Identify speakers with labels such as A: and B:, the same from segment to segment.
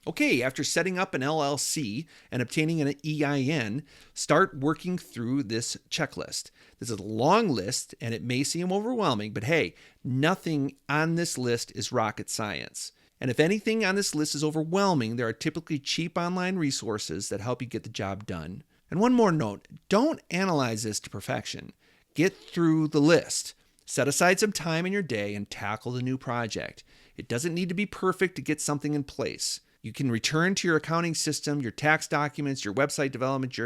A: Okay, after setting up an LLC and obtaining an EIN, start working through this checklist. This is a long list and it may seem overwhelming, but hey, nothing on this list is rocket science. And if anything on this list is overwhelming, there are typically cheap online resources that help you get the job done. And one more note, don't analyze this to perfection. Get through the list. Set aside some time in your day and tackle the new project. It doesn't need to be perfect to get something in place. You can return to your accounting system, your tax documents, your website development.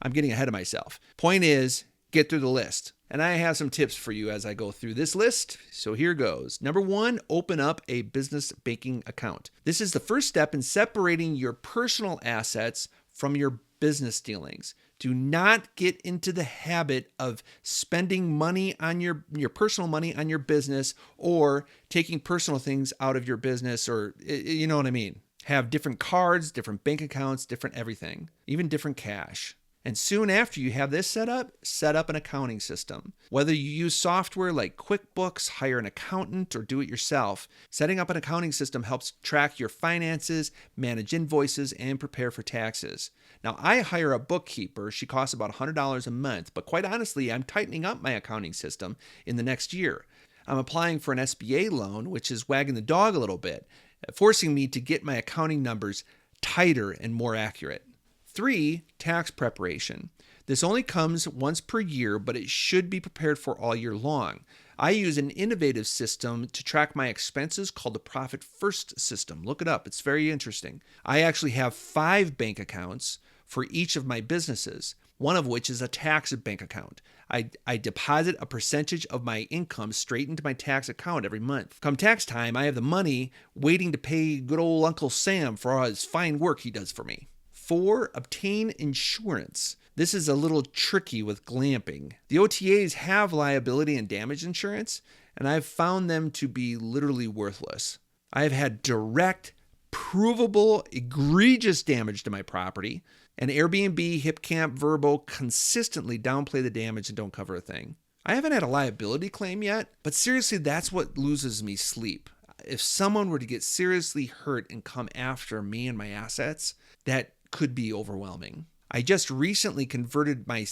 A: I'm getting ahead of myself. Point is, get through the list. And I have some tips for you as I go through this list. So here goes. Number 1, open up a business banking account. This is the first step in separating your personal assets from your business dealings. Do not get into the habit of spending money on your personal money on your business or taking personal things out of your business, or you know what I mean. Have different cards, different bank accounts, different everything, even different cash. And soon after you have this set up an accounting system. Whether you use software like QuickBooks, hire an accountant, or do it yourself, setting up an accounting system helps track your finances, manage invoices, and prepare for taxes. Now, I hire a bookkeeper. She costs about $100 a month, but quite honestly, I'm tightening up my accounting system in the next year. I'm applying for an SBA loan, which is wagging the dog a little bit, forcing me to get my accounting numbers tighter and more accurate. 3, tax preparation. This only comes once per year, but it should be prepared for all year long. I use an innovative system to track my expenses called the Profit First system. Look it up. It's very interesting. I actually have 5 bank accounts for each of my businesses, one of which is a tax bank account. I deposit a percentage of my income straight into my tax account every month. Come tax time, I have the money waiting to pay good old Uncle Sam for all his fine work he does for me. 4, obtain insurance. This is a little tricky with glamping. The OTAs have liability and damage insurance, and I've found them to be literally worthless. I have had direct, provable, egregious damage to my property, and Airbnb, HipCamp, Vrbo consistently downplay the damage and don't cover a thing. I haven't had a liability claim yet, but seriously, that's what loses me sleep. If someone were to get seriously hurt and come after me and my assets, that could be overwhelming. I just recently converted my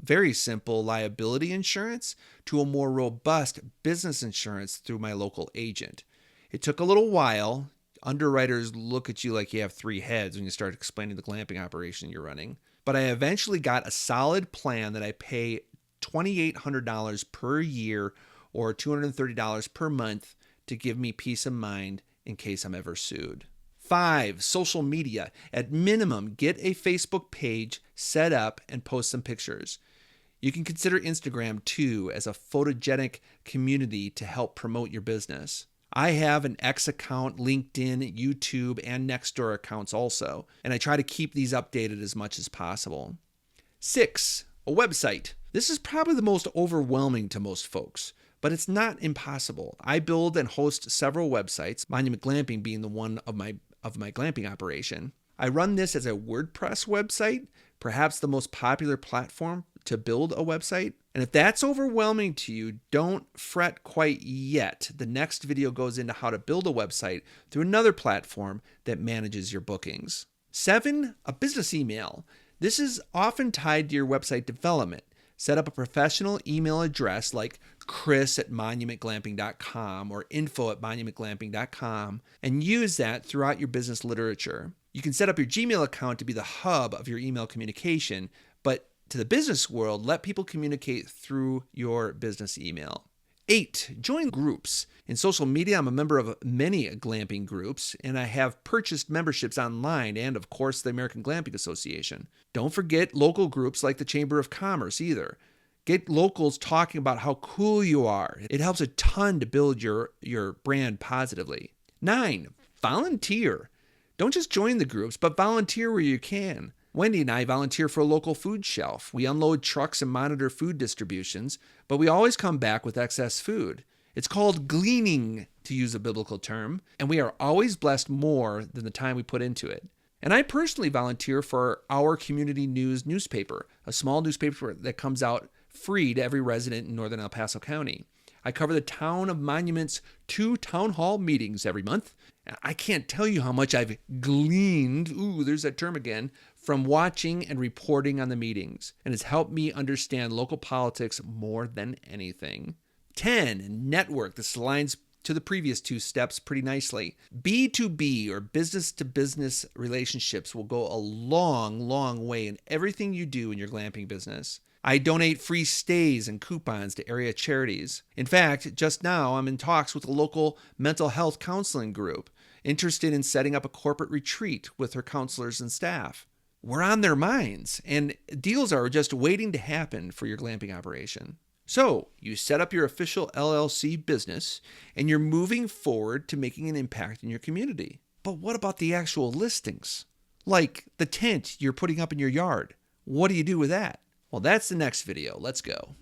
A: very simple liability insurance to a more robust business insurance through my local agent. It took a little while. Underwriters look at you like you have 3 heads when you start explaining the glamping operation you're running. But I eventually got a solid plan that I pay $2,800 per year or $230 per month to give me peace of mind in case I'm ever sued. 5, social media. At minimum, get a Facebook page set up and post some pictures. You can consider Instagram too as a photogenic community to help promote your business. I have an X account, LinkedIn, YouTube, and Nextdoor accounts also, and I try to keep these updated as much as possible. 6, a website. This is probably the most overwhelming to most folks, but it's not impossible. I build and host several websites, Monument Glamping being the one of my glamping operation. I run this as a WordPress website, perhaps the most popular platform to build a website. And if that's overwhelming to you, don't fret quite yet. The next video goes into how to build a website through another platform that manages your bookings. 7, a business email. This is often tied to your website development. Set up a professional email address like chris@monumentglamping.com or info@monumentglamping.com and use that throughout your business literature. You can set up your Gmail account to be the hub of your email communication, but to the business world, let people communicate through your business email. 8, join groups. In social media, I'm a member of many glamping groups, and I have purchased memberships online and, of course, the American Glamping Association. Don't forget local groups like the Chamber of Commerce either. Get locals talking about how cool you are. It helps a ton to build your brand positively. 9, volunteer. Don't just join the groups, but volunteer where you can. Wendy and I volunteer for a local food shelf. We unload trucks and monitor food distributions, but we always come back with excess food. It's called gleaning, to use a biblical term, and we are always blessed more than the time we put into it. And I personally volunteer for our community news newspaper, a small newspaper that comes out free to every resident in northern El Paso County. I cover the Town of Monument's 2 town hall meetings every month. I can't tell you how much I've gleaned, there's that term again, from watching and reporting on the meetings, and it's helped me understand local politics more than anything. 10, network. This aligns to the previous 2 steps pretty nicely. B2B, or business to business relationships, will go a long, long way in everything you do in your glamping business. I donate free stays and coupons to area charities. In fact, just now I'm in talks with a local mental health counseling group interested in setting up a corporate retreat with her counselors and staff. We're on their minds, and deals are just waiting to happen for your glamping operation. So, you set up your official LLC business, and you're moving forward to making an impact in your community. But what about the actual listings? Like the tent you're putting up in your yard. What do you do with that? Well, that's the next video. Let's go.